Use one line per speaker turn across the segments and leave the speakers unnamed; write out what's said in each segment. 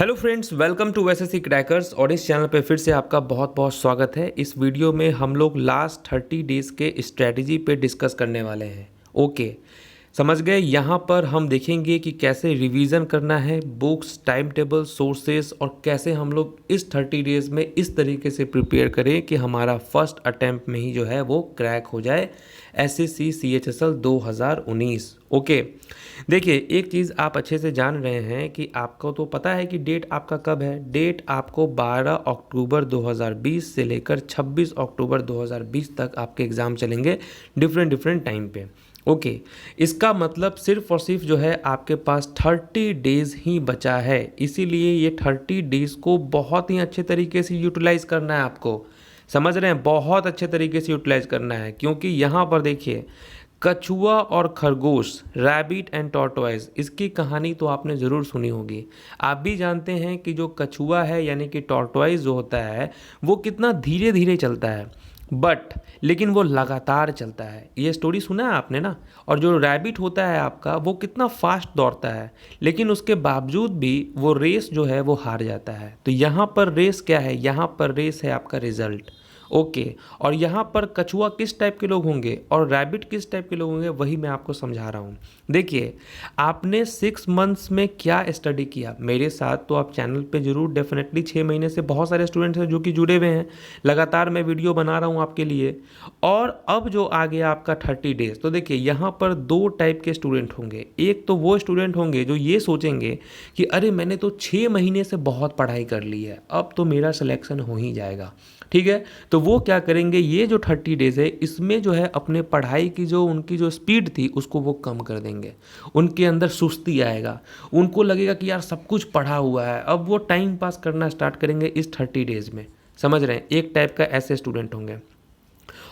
Hello friends, welcome to SSC crackers. और इस channel पे फिर से आपका बहुत बहुत स्वागत है। इस वीडियो में हम लोग लास्ट 30 डेज़ के स्ट्रेटजी पे डिस्कस करने वाले हैं। ओके, समझ गए। यहाँ पर हम देखेंगे कि कैसे रिवीजन करना है, बुक्स, टाइम टेबल, सोर्सेस, और कैसे हम लोग इस 30 डेज़ में इस तरीके से प्रिपेयर करें कि हमारा फर्स्ट अटैम्प्ट में ही जो है वो क्रैक हो जाए एसएससी सीएचएसएल 2019। ओके, देखिए एक चीज़ आप अच्छे से जान रहे हैं कि आपको तो पता है कि डेट आपका कब है। डेट आपको 12 अक्टूबर 2020 से लेकर 26 अक्टूबर 2020 तक आपके एग्ज़ाम चलेंगे डिफरेंट टाइम पे। ओके, इसका मतलब सिर्फ और सिर्फ जो है आपके पास 30 डेज़ ही बचा है। इसीलिए ये 30 डेज़ को बहुत ही अच्छे तरीके से यूटिलाइज़ करना है आपको। समझ रहे हैं, बहुत अच्छे तरीके से यूटिलाइज़ करना है, क्योंकि यहाँ पर देखिए कछुआ और खरगोश, रैबिट एंड टॉर्टोइज, इसकी कहानी तो आपने ज़रूर सुनी होगी। आप भी जानते हैं कि जो कछुआ है यानी कि टॉर्टोइज जो होता है वो कितना धीरे धीरे चलता है, लेकिन वो लगातार चलता है। ये स्टोरी सुना है आपने ना। और जो रैबिट होता है आपका, वो कितना फास्ट दौड़ता है, लेकिन उसके बावजूद भी वो रेस जो है वो हार जाता है। तो यहाँ पर रेस क्या है? यहाँ पर रेस है आपका रिजल्ट। ओके, और यहाँ पर कछुआ किस टाइप के लोग होंगे और रैबिट किस टाइप के लोग होंगे, वही मैं आपको समझा रहा हूँ। देखिए, आपने 6 मंथ्स में क्या स्टडी किया मेरे साथ, तो आप चैनल पे जरूर डेफिनेटली 6 महीने से बहुत सारे स्टूडेंट्स हैं जो कि जुड़े हुए हैं। लगातार मैं वीडियो बना रहा हूँ आपके लिए। और अब जो आ गया आपका 30 डेज, तो देखिए यहाँ पर 2 टाइप के स्टूडेंट होंगे। एक तो वो स्टूडेंट होंगे जो ये सोचेंगे कि अरे मैंने तो 6 महीने से बहुत पढ़ाई कर ली है, अब तो मेरा सिलेक्शन हो ही जाएगा। ठीक है, तो वो क्या करेंगे, ये जो 30 डेज़ है इसमें जो है अपने पढ़ाई की जो उनकी जो स्पीड थी उसको वो कम कर देंगे। उनके अंदर सुस्ती आएगा, उनको लगेगा कि यार सब कुछ पढ़ा हुआ है, अब वो टाइम पास करना स्टार्ट करेंगे इस 30 डेज़ में। समझ रहे हैं, एक टाइप का ऐसे स्टूडेंट होंगे।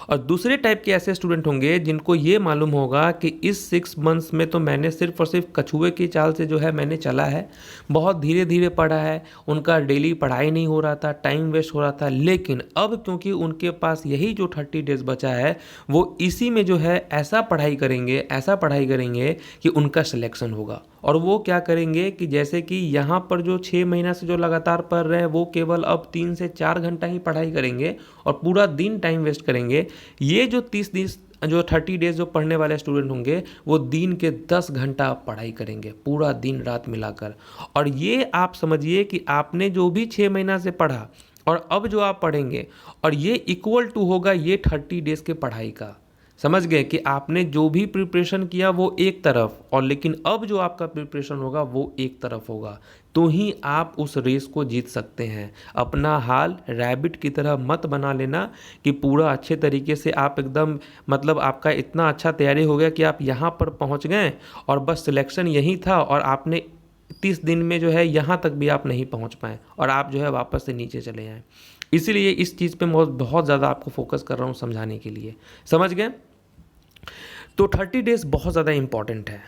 और दूसरे टाइप के ऐसे स्टूडेंट होंगे जिनको ये मालूम होगा कि इस 6 मंथ्स में तो मैंने सिर्फ और सिर्फ कछुए की चाल से जो है मैंने चला है, बहुत धीरे धीरे पढ़ा है, उनका डेली पढ़ाई नहीं हो रहा था, टाइम वेस्ट हो रहा था। लेकिन अब क्योंकि उनके पास यही जो 30 डेज़ बचा है, वो इसी में जो है ऐसा पढ़ाई करेंगे कि उनका सिलेक्शन होगा। और वो क्या करेंगे कि जैसे कि यहाँ पर जो 6 महीना से जो लगातार पढ़ रहे हैं, वो केवल अब 3 से 4 घंटा ही पढ़ाई करेंगे और पूरा दिन टाइम वेस्ट करेंगे। ये जो 30 डेज जो पढ़ने वाले स्टूडेंट होंगे, वो दिन के 10 घंटा पढ़ाई करेंगे, पूरा दिन रात मिलाकर। और ये आप समझिए कि आपने जो भी 6 महीना से पढ़ा और अब जो आप पढ़ेंगे, और ये इक्वल टू होगा ये 30 डेज के पढ़ाई का। समझ गए कि आपने जो भी प्रिपरेशन किया वो एक तरफ, और लेकिन अब जो आपका प्रिपरेशन होगा वो एक तरफ होगा, तो ही आप उस रेस को जीत सकते हैं। अपना हाल रैबिट की तरह मत बना लेना कि पूरा अच्छे तरीके से आप एकदम मतलब आपका इतना अच्छा तैयारी हो गया कि आप यहाँ पर पहुँच गए और बस सिलेक्शन यही था, और आपने 30 दिन में जो है यहाँ तक भी आप नहीं पहुँच पाए और आप जो है वापस से नीचे चले आए। इसीलिए इस चीज़ पे बहुत ज़्यादा आपको फोकस कर रहा हूँ समझाने के लिए। समझ गए? तो 30 डेज़ बहुत ज़्यादा इम्पॉर्टेंट है।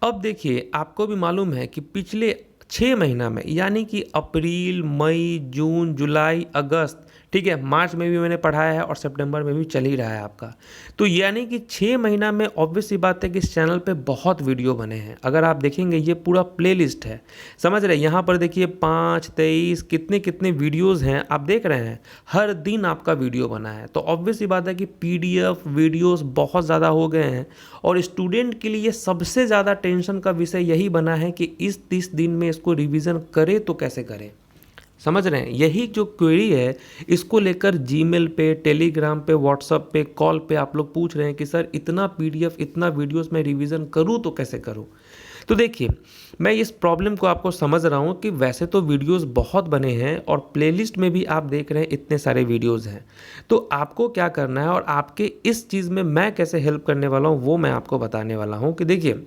अब देखिए, आपको भी मालूम है कि पिछले 6 महीना में, यानी कि अप्रैल, मई, जून, जुलाई, अगस्त, ठीक है, मार्च में भी मैंने पढ़ाया है और सितंबर में भी चल ही रहा है आपका। तो यानी कि 6 महीना में ऑब्वियस सी बात है कि इस चैनल पे बहुत वीडियो बने हैं। अगर आप देखेंगे ये पूरा प्लेलिस्ट है। समझ रहे हैं, यहाँ पर देखिए 5, 23 कितने कितने वीडियोज़ हैं, आप देख रहे हैं। हर दिन आपका वीडियो बना है, तो ऑब्वियस सी बात है कि PDF वीडियोज़ बहुत ज़्यादा हो गए हैं। और स्टूडेंट के लिए सबसे ज़्यादा टेंशन का विषय यही बना है कि इस 30 दिन में इसको रिवीजन करें तो कैसे करें। समझ रहे हैं, यही जो क्वेरी है इसको लेकर जीमेल पे, टेलीग्राम पे, व्हाट्सएप पे, कॉल पे आप लोग पूछ रहे हैं कि सर इतना PDF, इतना वीडियोस में रिवीजन करूं तो कैसे करूं। तो देखिए, मैं इस प्रॉब्लम को आपको समझ रहा हूं कि वैसे तो वीडियोस बहुत बने हैं और प्लेलिस्ट में भी आप देख रहे हैं इतने सारे वीडियोस हैं। तो आपको क्या करना है और आपके इस चीज़ में मैं कैसे हेल्प करने वाला हूँ वो मैं आपको बताने वाला हूँ। कि देखिए,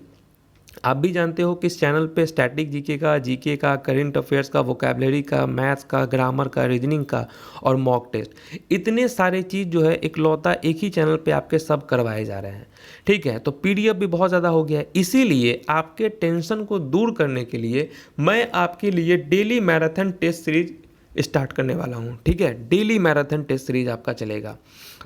आप भी जानते हो कि इस चैनल पे स्टैटिक जीके का, करंट अफेयर्स का, वोकैबलरी का, मैथ्स का, ग्रामर का, रीजनिंग का और मॉक टेस्ट, इतने सारे चीज़ जो है इकलौता एक ही चैनल पे आपके सब करवाए जा रहे हैं। ठीक है, तो PDF भी बहुत ज़्यादा हो गया है। इसीलिए आपके टेंशन को दूर करने के लिए मैं आपके लिए daily marathon test series start करने वाला हूँ। ठीक है, डेली मैराथन टेस्ट सीरीज आपका चलेगा।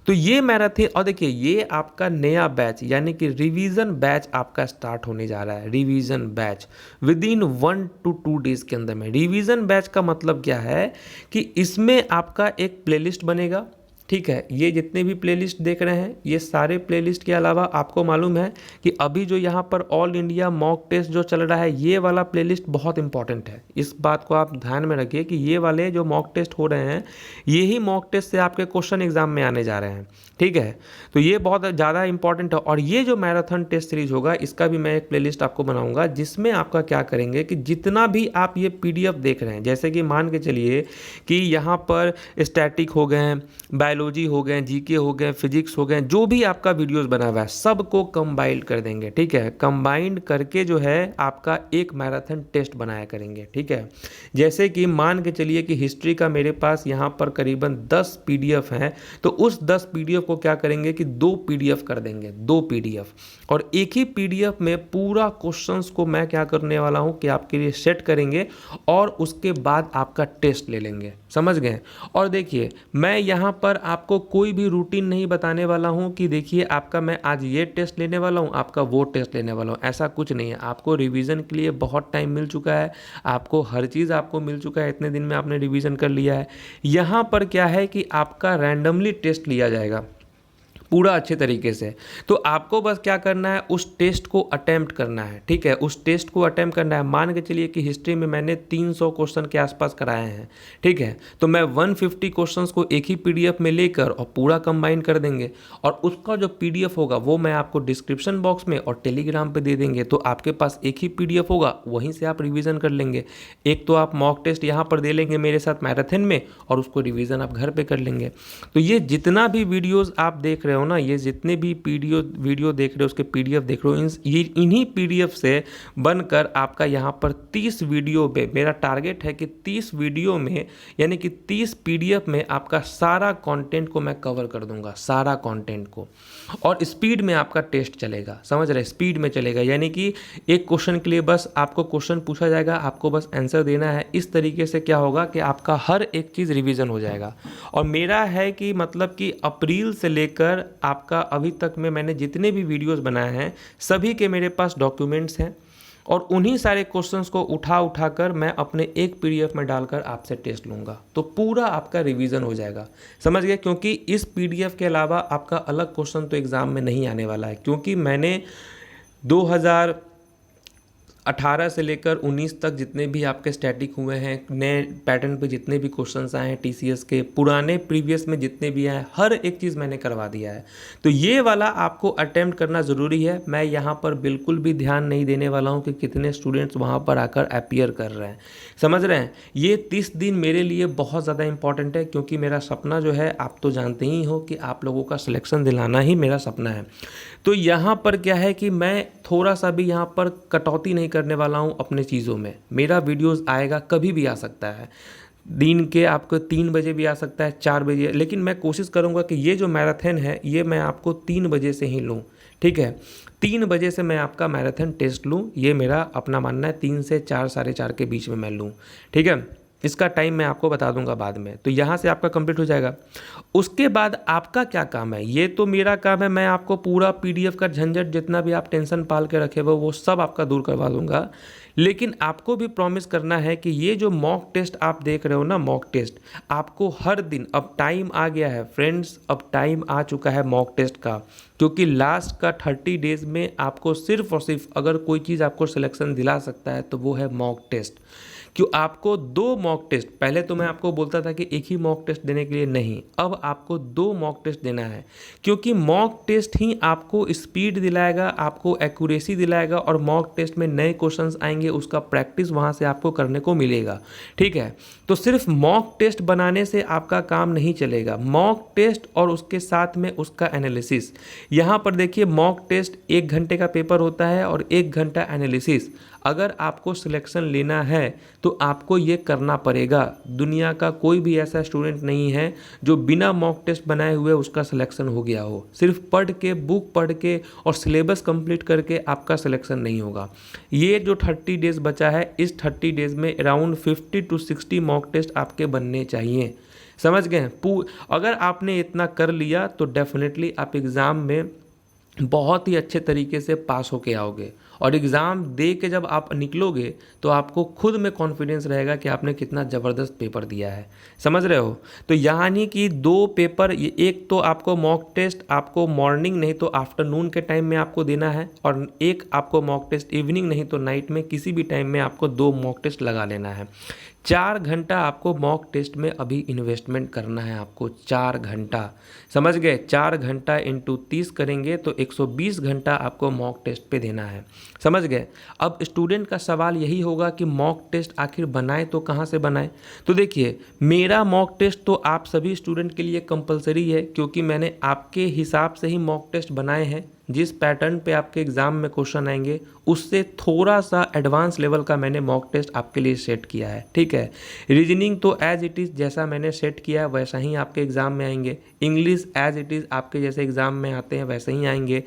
तो ये मैराथन, और देखिए ये आपका नया बैच यानी कि रिवीजन बैच आपका स्टार्ट होने जा रहा है। Revision batch with in 1 to 2 days के अंदर में। रिवीजन बैच का मतलब क्या है कि इसमें आपका एक प्लेलिस्ट बनेगा, ठीक है। ये जितने भी प्लेलिस्ट देख रहे हैं, ये सारे प्लेलिस्ट के अलावा आपको मालूम है कि अभी जो यहाँ पर ऑल इंडिया मॉक टेस्ट जो चल रहा है, ये वाला प्लेलिस्ट बहुत इंपॉर्टेंट है। इस बात को आप ध्यान में रखिए कि ये वाले जो मॉक टेस्ट हो रहे हैं, यही मॉक टेस्ट से आपके क्वेश्चन एग्जाम में आने जा रहे हैं, ठीक है। तो ये बहुत ज़्यादा इंपॉर्टेंट है। और ये जो मैराथन टेस्ट सीरीज होगा, इसका भी मैं एक प्लेलिस्ट आपको बनाऊंगा, जिसमें आपका क्या करेंगे कि जितना भी आप ये पीडीएफ देख रहे हैं, जैसे कि मान के चलिए कि यहाँ पर स्टैटिक हो गए, बायोलॉजी हो गए, जीके हो गए, फिजिक्स हो गए, जो भी आपका वीडियोस बना हुआ है सबको कंबाइंड कर देंगे, ठीक है। कंबाइंड करके जो है आपका एक मैराथन टेस्ट बनाया करेंगे, ठीक है। जैसे कि मान के चलिए कि हिस्ट्री का मेरे पास यहाँ पर करीबन 10 पीडीएफ हैं, तो उस 10 पीडीएफ को क्या करेंगे कि 2 पीडीएफ कर देंगे, 2 पीडीएफ। और एक ही पीडीएफ में पूरा क्वेश्चंस को मैं क्या करने वाला हूँ कि आपके लिए सेट करेंगे और उसके बाद आपका टेस्ट ले लेंगे, समझ गए। और देखिए मैं यहाँ पर आपको कोई भी रूटीन नहीं बताने वाला हूँ कि देखिए आपका मैं आज ये टेस्ट लेने वाला हूँ, आपका वो टेस्ट लेने वाला हूँ, ऐसा कुछ नहीं है। आपको रिवीजन के लिए बहुत टाइम मिल चुका है, आपको हर चीज़ आपको मिल चुका है, इतने दिन में आपने रिवीजन कर लिया है। यहाँ पर क्या है कि आपका रैंडमली टेस्ट लिया जाएगा पूरा अच्छे तरीके से। तो आपको बस क्या करना है, उस टेस्ट को अटेम्प्ट करना है, ठीक है। उस टेस्ट को अटेम्प्ट करना है। मान के चलिए कि हिस्ट्री में मैंने 300 क्वेश्चन के आसपास कराए हैं, ठीक है। तो मैं 150 क्वेश्चंस को एक ही पीडीएफ में लेकर और पूरा कंबाइन कर देंगे, और उसका जो पीडीएफ होगा वो मैं आपको डिस्क्रिप्शन बॉक्स में और टेलीग्राम पे दे देंगे। तो आपके पास एक ही पीडीएफ होगा, वहीं से आप रिवीजन कर लेंगे। एक तो आप मॉक टेस्ट यहाँ पर दे लेंगे मेरे साथ मैराथन में, और उसको रिवीजन आप घर पर कर लेंगे। तो ये जितना भी वीडियोज़ आप देख रहे हो ना, ये जितने भी वीडियो देख रहे हो, उसके पीडीएफ देख रहे हो, ये इन्हीं पीडीएफ से बनकर आपका यहाँ पर 30 वीडियो में, मेरा टारगेट है कि 30 वीडियो में यानी कि 30 पीडीएफ में आपका सारा कंटेंट को मैं कवर कर दूंगा, सारा कंटेंट को। और स्पीड में आपका टेस्ट चलेगा, समझ रहे, स्पीड में चलेगा। यानी कि एक क्वेश्चन के लिए बस आपको क्वेश्चन पूछा जाएगा, आपको बस आंसर देना है। इस तरीके से क्या होगा कि आपका हर एक चीज़ रिवीजन हो जाएगा। और मेरा है कि मतलब कि अप्रैल से लेकर आपका अभी तक में मैंने जितने भी वीडियोस बनाए हैं, सभी के मेरे पास डॉक्यूमेंट्स हैं, और उन्हीं सारे क्वेश्चंस को उठा कर मैं अपने एक पीडीएफ में डालकर आपसे टेस्ट लूँगा। तो पूरा आपका रिवीजन हो जाएगा, समझ गए। क्योंकि इस पीडीएफ के अलावा आपका अलग क्वेश्चन तो एग्ज़ाम में नहीं आने वाला है, क्योंकि मैंने 2018 से लेकर 19 तक जितने भी आपके स्टैटिक हुए हैं, नए पैटर्न पे जितने भी क्वेश्चंस आए हैं टीसीएस के, पुराने प्रीवियस में जितने भी आए, हर एक चीज़ मैंने करवा दिया है। तो ये वाला आपको अटेम्प्ट करना ज़रूरी है। मैं यहाँ पर बिल्कुल भी ध्यान नहीं देने वाला हूँ कि कितने स्टूडेंट्स वहाँ पर आकर अपीयर कर रहे हैं, समझ रहे हैं। ये 30 दिन मेरे लिए बहुत ज़्यादा इंपॉर्टेंट है, क्योंकि मेरा सपना जो है, आप तो जानते ही हो कि आप लोगों का सिलेक्शन दिलाना ही मेरा सपना है। तो यहाँ पर क्या है कि मैं थोड़ा सा भी यहाँ पर कटौती नहीं करने वाला हूँ अपने चीज़ों में। मेरा वीडियोस आएगा, कभी भी आ सकता है, दिन के आपको 3 बजे भी आ सकता है, 4 बजे, लेकिन मैं कोशिश करूँगा कि ये जो मैराथन है ये मैं आपको 3 बजे से ही लूँ, ठीक है। 3 बजे से मैं आपका मैराथन टेस्ट लूँ, ये मेरा अपना मानना है। 3 से 4, साढ़े 4 के बीच में मैं लूँ, ठीक है। इसका टाइम मैं आपको बता दूंगा बाद में। तो यहाँ से आपका कंप्लीट हो जाएगा। उसके बाद आपका क्या काम है, ये तो मेरा काम है, मैं आपको पूरा पीडीएफ का झंझट, जितना भी आप टेंशन पाल के रखे वो सब आपका दूर करवा दूंगा। लेकिन आपको भी प्रॉमिस करना है कि ये जो मॉक टेस्ट आप देख रहे हो ना, मॉक टेस्ट आपको हर दिन, अब टाइम आ गया है फ्रेंड्स, अब टाइम आ चुका है मॉक टेस्ट का। क्योंकि लास्ट का 30 डेज़ में आपको सिर्फ और सिर्फ अगर कोई चीज़ आपको सिलेक्शन दिला सकता है तो वो है मॉक टेस्ट। क्यों आपको 2 मॉक टेस्ट, पहले तो मैं आपको बोलता था कि एक ही मॉक टेस्ट देने के लिए, नहीं, अब आपको 2 मॉक टेस्ट देना है। क्योंकि मॉक टेस्ट ही आपको स्पीड दिलाएगा, आपको एक्यूरेसी दिलाएगा, और मॉक टेस्ट में नए क्वेश्चंस आएंगे, उसका प्रैक्टिस वहाँ से आपको करने को मिलेगा, ठीक है। तो सिर्फ मॉक टेस्ट बनाने से आपका काम नहीं चलेगा, मॉक टेस्ट और उसके साथ में उसका एनालिसिस। यहाँ पर देखिए मॉक टेस्ट 1 घंटे का पेपर होता है और 1 घंटा एनालिसिस। अगर आपको सिलेक्शन लेना है तो आपको ये करना पड़ेगा। दुनिया का कोई भी ऐसा स्टूडेंट नहीं है जो बिना मॉक टेस्ट बनाए हुए उसका सिलेक्शन हो गया हो। सिर्फ पढ़ के, बुक पढ़ के और सिलेबस कंप्लीट करके आपका सिलेक्शन नहीं होगा। ये जो 30 डेज़ बचा है, इस 30 डेज़ में अराउंड 50 to 60 मॉक टेस्ट आपके बनने चाहिए, समझ गए? अगर आपने इतना कर लिया तो डेफिनेटली आप एग्ज़ाम में बहुत ही अच्छे तरीके से पास होके आओगे, और एग्ज़ाम दे के जब आप निकलोगे तो आपको खुद में कॉन्फिडेंस रहेगा कि आपने कितना ज़बरदस्त पेपर दिया है। समझ रहे हो? तो यानी कि दो पेपर, ये एक तो आपको मॉक टेस्ट आपको मॉर्निंग नहीं तो आफ्टरनून के टाइम में आपको देना है, और एक आपको मॉक टेस्ट इवनिंग नहीं तो नाइट में किसी भी टाइम में आपको दो मॉक टेस्ट लगा लेना है। 4 घंटा आपको मॉक टेस्ट में अभी इन्वेस्टमेंट करना है आपको, 4 घंटा। समझ गए? 4 घंटा इंटू 30 करेंगे तो 120 घंटा आपको मॉक टेस्ट पे देना है। समझ गए? अब स्टूडेंट का सवाल यही होगा कि मॉक टेस्ट आखिर बनाए तो कहाँ से बनाए? तो देखिए, मेरा मॉक टेस्ट तो आप सभी स्टूडेंट के लिए कंपलसरी है, क्योंकि मैंने आपके हिसाब से ही मॉक टेस्ट बनाए हैं। जिस पैटर्न पे आपके एग्ज़ाम में क्वेश्चन आएंगे उससे थोड़ा सा एडवांस लेवल का मैंने मॉक टेस्ट आपके लिए सेट किया है। ठीक है? रीजनिंग तो एज इट इज़ जैसा मैंने सेट किया है वैसा ही आपके एग्ज़ाम में आएंगे। इंग्लिश एज इट इज़ आपके जैसे एग्ज़ाम में आते हैं वैसे ही आएंगे।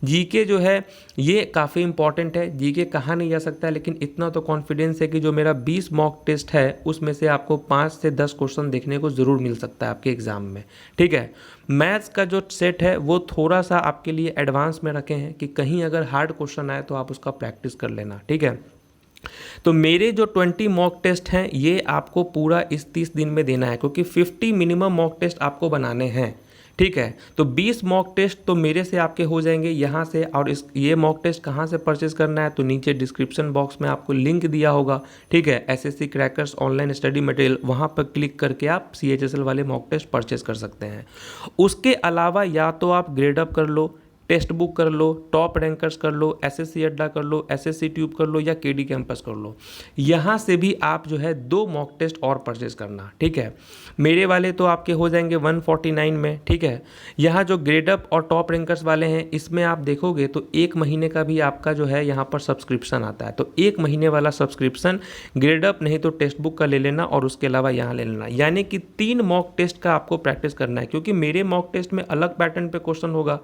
जीके जो है ये काफ़ी इंपॉर्टेंट है, जीके कहा नहीं जा सकता, लेकिन इतना तो कॉन्फिडेंस है कि जो मेरा 20 मॉक टेस्ट है उसमें से आपको 5 से 10 क्वेश्चन देखने को ज़रूर मिल सकता है आपके एग्ज़ाम में। ठीक है? मैथ्स का जो सेट है वो थोड़ा सा आपके लिए एडवांस में रखे हैं कि कहीं अगर हार्ड क्वेश्चन आए तो आप उसका प्रैक्टिस कर लेना। ठीक है? तो मेरे जो 20 मॉक टेस्ट हैं ये आपको पूरा इस 30 दिन में देना है, क्योंकि 50 मिनिमम मॉक टेस्ट आपको बनाने हैं। ठीक है? तो 20 मॉक टेस्ट तो मेरे से आपके हो जाएंगे यहाँ से। और ये मॉक टेस्ट कहाँ से परचेज करना है तो नीचे डिस्क्रिप्शन बॉक्स में आपको लिंक दिया होगा। ठीक है? SSC crackers online study material, वहाँ पर क्लिक करके आप CHSL वाले मॉक टेस्ट परचेज कर सकते हैं। उसके अलावा या तो आप ग्रेड अप कर लो, टेस्ट बुक कर लो, टॉप रैंकर्स कर लो, SSC अड्डा कर लो, SSC ट्यूब कर लो, या KD कैंपस कर लो। यहाँ से भी आप जो है 2 मॉक टेस्ट और परचेज करना। ठीक है? मेरे वाले तो आपके हो जाएंगे 149 में। ठीक है? यहाँ जो ग्रेड अप और टॉप रैंकर्स वाले हैं इसमें आप देखोगे तो 1 महीने का भी आपका जो है यहाँ पर सब्सक्रिप्शन आता है। तो 1 महीने वाला सब्सक्रिप्शन ग्रेड अप नहीं तो टेस्ट बुक का ले लेना, और उसके अलावा यहाँ ले लेना। यानी कि 3 मॉक टेस्ट का आपको प्रैक्टिस करना है, क्योंकि मेरे मॉक टेस्ट में अलग पैटर्न पे क्वेश्चन होगा,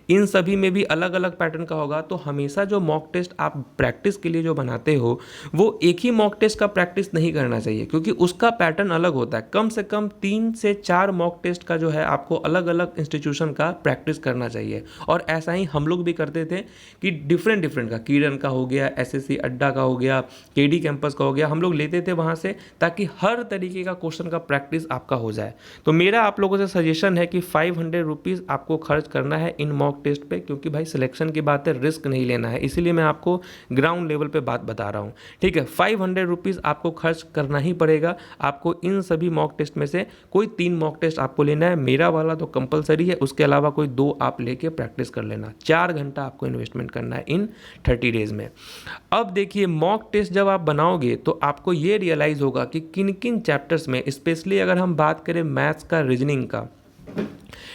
इन सभी में भी अलग अलग पैटर्न का होगा। तो हमेशा जो मॉक टेस्ट आप प्रैक्टिस के लिए जो बनाते हो वो एक ही मॉक टेस्ट का प्रैक्टिस नहीं करना चाहिए, क्योंकि उसका पैटर्न अलग होता है। कम से कम 3 से 4 मॉक टेस्ट का जो है आपको अलग अलग इंस्टीट्यूशन का प्रैक्टिस करना चाहिए। और ऐसा ही हम लोग भी करते थे कि डिफरेंट डिफरेंट का, किरण का हो गया, SSC अड्डा का हो गया, KD कैंपस का हो गया, हम लोग लेते थे वहाँ से, ताकि हर तरीके का क्वेश्चन का प्रैक्टिस आपका हो जाए। तो मेरा आप लोगों से सजेशन है कि 500 रुपीज़ आपको खर्च करना है इन मॉक टेस्ट पे, क्योंकि भाई सिलेक्शन की बात है, रिस्क नहीं लेना है, इसीलिए मैं आपको ग्राउंड लेवल पे बात बता रहा हूँ। ठीक है? 500 रुपीज़ आपको खर्च करना ही पड़ेगा। आपको इन सभी मॉक टेस्ट में से कोई 3 मॉक टेस्ट आपको लेना है, मेरा वाला तो कंपलसरी है, उसके अलावा कोई 2 आप लेके प्रैक्टिस कर लेना। 4 घंटा आपको इन्वेस्टमेंट करना है इन 30 डेज में। अब देखिए, मॉक टेस्ट जब आप बनाओगे तो आपको ये रियलाइज़ होगा कि किन किन चैप्टर्स में, स्पेशली अगर हम बात करें मैथ्स का, रीजनिंग का,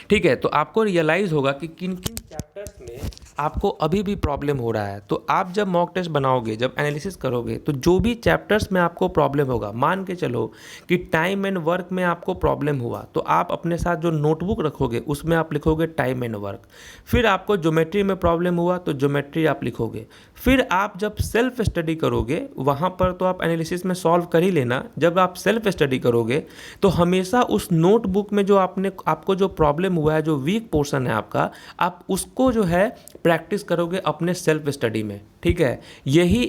ठीक है, तो आपको रियलाइज़ होगा कि किन किन चैप्टर्स में आपको अभी भी प्रॉब्लम हो रहा है। तो आप जब मॉक टेस्ट बनाओगे, जब एनालिसिस करोगे, तो जो भी चैप्टर्स में आपको प्रॉब्लम होगा, मान के चलो कि टाइम एंड वर्क में आपको प्रॉब्लम हुआ, तो आप अपने साथ जो नोटबुक रखोगे उसमें आप लिखोगे टाइम एंड वर्क। फिर आपको ज्योमेट्री में प्रॉब्लम हुआ तो ज्योमेट्री आप लिखोगे। फिर आप जब सेल्फ स्टडी करोगे, वहाँ पर तो आप एनालिसिस में सॉल्व कर ही लेना, जब आप सेल्फ स्टडी करोगे तो हमेशा उस नोटबुक में जो आपको जो प्रॉब्लम हुआ है, जो वीक पोर्शन है आपका, आप उसको जो है प्रैक्टिस करोगे अपने सेल्फ स्टडी में। ठीक है? यही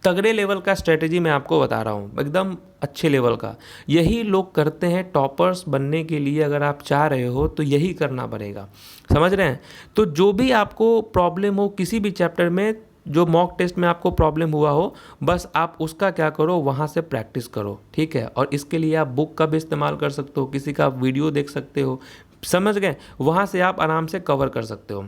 तगड़े लेवल का स्ट्रेटेजी मैं आपको बता रहा हूँ, एकदम अच्छे लेवल का। यही लोग करते हैं टॉपर्स बनने के लिए। अगर आप चाह रहे हो तो यही करना पड़ेगा। समझ रहे हैं? तो जो भी आपको प्रॉब्लम हो किसी भी चैप्टर में, जो मॉक टेस्ट में आपको प्रॉब्लम हुआ हो, बस आप उसका क्या करो, वहाँ से प्रैक्टिस करो। ठीक है? और इसके लिए आप बुक का भी इस्तेमाल कर सकते हो, किसी का वीडियो देख सकते हो। समझ गए? वहाँ से आप आराम से कवर कर सकते हो।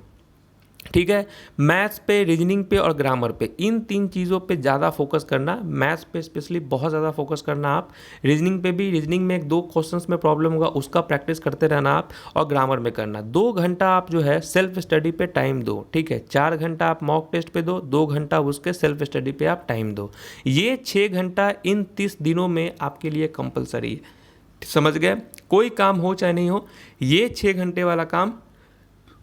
ठीक है? मैथ्स पे, रीजनिंग पे और ग्रामर पे, इन 3 चीज़ों पे ज़्यादा फोकस करना। मैथ्स पे स्पेशली बहुत ज़्यादा फोकस करना आप। रीजनिंग पे भी, रीजनिंग में 1-2 क्वेश्चंस में प्रॉब्लम होगा, उसका प्रैक्टिस करते रहना आप। और ग्रामर में करना। 2 घंटा आप जो है सेल्फ स्टडी पे टाइम दो। ठीक है? 4 घंटा आप मॉक टेस्ट पे दो, 2 घंटा उसके सेल्फ स्टडी पे आप टाइम दो। ये 6 घंटा इन 30 दिनों में आपके लिए कंपलसरी है। समझ गए? कोई काम हो चाहे नहीं हो, ये 6 घंटे वाला काम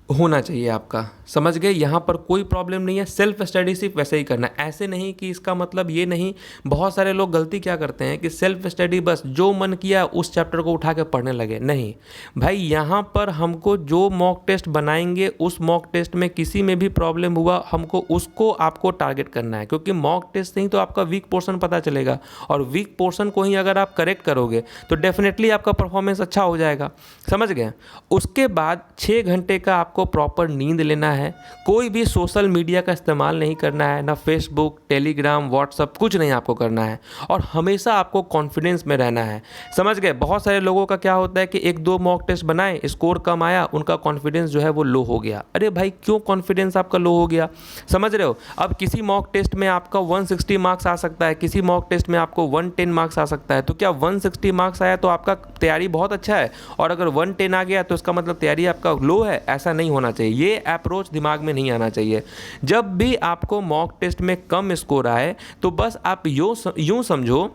होना चाहिए आपका, समझ गए। यहाँ पर कोई प्रॉब्लम नहीं है, सेल्फ स्टडी सिर्फ वैसे ही करना है। ऐसे नहीं कि इसका मतलब ये नहीं, बहुत सारे लोग गलती क्या करते हैं कि सेल्फ स्टडी बस जो मन किया उस चैप्टर को उठा के पढ़ने लगे। नहीं भाई, यहाँ पर हमको जो मॉक टेस्ट बनाएंगे उस मॉक टेस्ट में किसी में भी प्रॉब्लम हुआ हमको उसको आपको टारगेट करना है, क्योंकि मॉक टेस्ट से ही तो आपका वीक पोर्शन पता चलेगा, और वीक पोर्शन को ही अगर आप करेक्ट करोगे तो डेफिनेटली आपका परफॉर्मेंस अच्छा हो जाएगा, समझ गए। उसके बाद 6 घंटे का आपको प्रॉपर नींद लेना है। कोई भी सोशल मीडिया का इस्तेमाल नहीं करना है, ना फेसबुक, टेलीग्राम, व्हाट्सअप, कुछ नहीं आपको करना है, और हमेशा आपको कॉन्फिडेंस में रहना है, समझ गए। बहुत सारे लोगों का क्या होता है कि 1-2 मॉक टेस्ट बनाए, स्कोर कम आया, उनका कॉन्फिडेंस जो है वो लो हो गया। अरे भाई, क्यों कॉन्फिडेंस आपका लो हो गया, समझ रहे हो। अब किसी मॉक टेस्ट में आपका 160 मार्क्स आ सकता है, किसी मॉक टेस्ट में आपको 110 मार्क्स आ सकता है। तो क्या 160 मार्क्स आया तो आपका तैयारी बहुत अच्छा है, और अगर 110 आ गया तो इसका मतलब तैयारी आपका लो है? ऐसा नहीं होना चाहिए, ये अप्रोच दिमाग में नहीं आना चाहिए। जब भी आपको मॉक टेस्ट में कम स्कोर आए तो बस आप यूँ समझो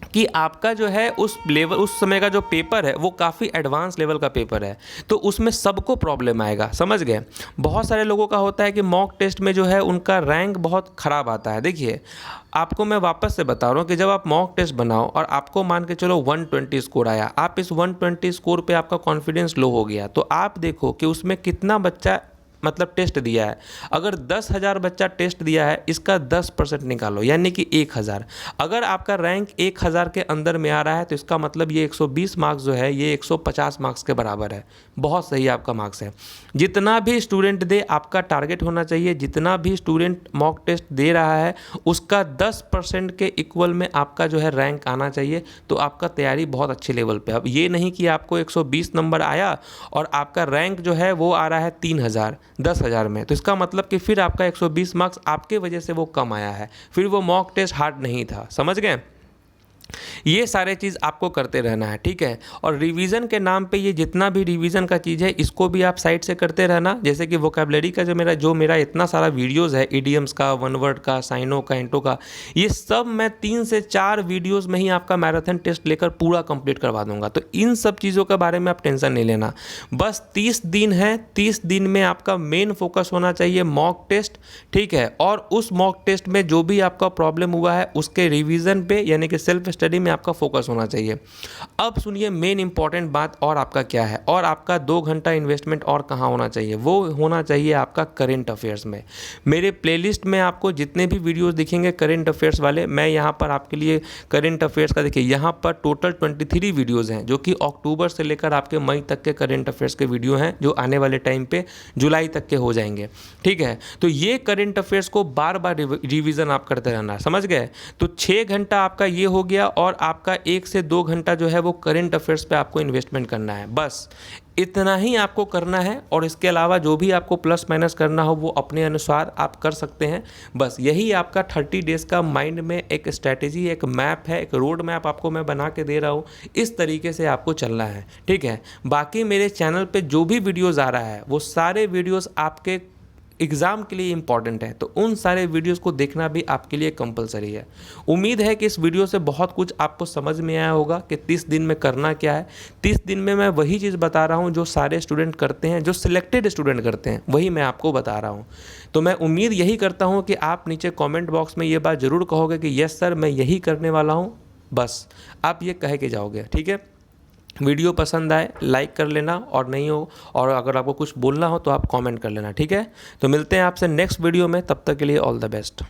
कि आपका जो है उस लेवल, उस समय का जो पेपर है वो काफ़ी एडवांस लेवल का पेपर है, तो उसमें सबको प्रॉब्लम आएगा, समझ गए। बहुत सारे लोगों का होता है कि मॉक टेस्ट में जो है उनका रैंक बहुत ख़राब आता है। देखिए, आपको मैं वापस से बता रहा हूँ कि जब आप मॉक टेस्ट बनाओ और आपको मान के चलो 120 स्कोर आया, आप इस 120 स्कोर पे आपका कॉन्फिडेंस लो हो गया, तो आप देखो कि उसमें कितना बच्चा मतलब टेस्ट दिया है। अगर 10,000 बच्चा टेस्ट दिया है, इसका 10% निकालो, यानी कि 1,000। अगर आपका रैंक 1,000 के अंदर में आ रहा है तो इसका मतलब ये 120 मार्क्स जो है ये 150 मार्क्स के बराबर है। बहुत सही आपका मार्क्स है। जितना भी स्टूडेंट दे, आपका टारगेट होना चाहिए जितना भी स्टूडेंट मॉक टेस्ट दे रहा है उसका 10% के इक्वल में आपका जो है रैंक आना चाहिए, तो आपका तैयारी बहुत अच्छे लेवल पे। अब ये नहीं कि आपको 120 नंबर आया और आपका रैंक जो है वो आ रहा है 3,000 10,000 में, तो इसका मतलब कि फिर आपका 120 मार्क्स आपके वजह से वो कम आया है, फिर वो मॉक टेस्ट हार्ड नहीं था, समझ गए। ये सारे चीज़ आपको करते रहना है, ठीक है। और रिवीजन के नाम पे ये जितना भी रिवीजन का चीज़ है इसको भी आप साइड से करते रहना। जैसे कि वोकैबुलरी का जो मेरा इतना सारा वीडियोस है, इडियम्स का, वन वर्ड का, साइनो का, इंटो का, ये सब मैं 3 से 4 वीडियोस में ही आपका मैराथन टेस्ट लेकर पूरा कंप्लीट करवा दूंगा। तो इन सब चीज़ों के बारे में आप टेंशन नहीं लेना। बस 30 दिन है, 30 दिन में आपका मेन फोकस होना चाहिए मॉक टेस्ट, ठीक है। और उस मॉक टेस्ट में जो भी आपका प्रॉब्लम हुआ है उसके रिवीजन पे यानी कि सेल्फ स्टडी में आपका फोकस होना चाहिए। अब सुनिए मेन इंपॉर्टेंट बात, और आपका क्या है, और आपका 2 घंटा इन्वेस्टमेंट और कहाँ होना चाहिए, वो होना चाहिए आपका करेंट अफेयर्स में। मेरे प्लेलिस्ट में आपको जितने भी वीडियोस दिखेंगे करेंट अफेयर्स वाले, मैं यहाँ पर आपके लिए करेंट अफेयर्स का, देखिए यहाँ पर टोटल 23 वीडियोस हैं जो कि अक्टूबर से लेकर आपके मई तक के करेंट अफेयर्स के वीडियो हैं, जो आने वाले टाइम पे जुलाई तक के हो जाएंगे, ठीक है। तो ये करेंट अफेयर्स को बार बार रिवीजन आप करते रहना, समझ गए। तो 6 घंटा आपका ये हो गया, और आपका 1 से 2 घंटा जो है वो करेंट अफेयर्स पे आपको इन्वेस्टमेंट करना है, बस इतना ही आपको करना है। और इसके अलावा जो भी आपको प्लस माइनस करना हो वो अपने अनुसार आप कर सकते हैं। बस यही आपका 30 डेज़ का माइंड में एक स्ट्रैटेजी, एक मैप है, एक रोड मैप आपको मैं बना के दे रहा हूँ। इस तरीके से आपको चलना है, ठीक है। बाकी मेरे चैनल पे जो भी वीडियोज़ आ रहा है वो सारे वीडियोज़ आपके एग्ज़ाम के लिए इंपॉर्टेंट है, तो उन सारे वीडियोस को देखना भी आपके लिए कंपलसरी है। उम्मीद है कि इस वीडियो से बहुत कुछ आपको समझ में आया होगा कि 30 दिन में करना क्या है। 30 दिन में मैं वही चीज़ बता रहा हूँ जो सारे स्टूडेंट करते हैं, जो सिलेक्टेड स्टूडेंट करते हैं, वही मैं आपको बता रहा हूँ। तो मैं उम्मीद यही करता हूँ कि आप नीचे कॉमेंट बॉक्स में ये बात ज़रूर कहोगे कि यस सर मैं यही करने वाला हूँ, बस आप ये कह के जाओगे, ठीक है। वीडियो पसंद आए लाइक कर लेना, और नहीं हो और अगर आपको कुछ बोलना हो तो आप कमेंट कर लेना, ठीक है। तो मिलते हैं आपसे नेक्स्ट वीडियो में, तब तक के लिए ऑल द बेस्ट।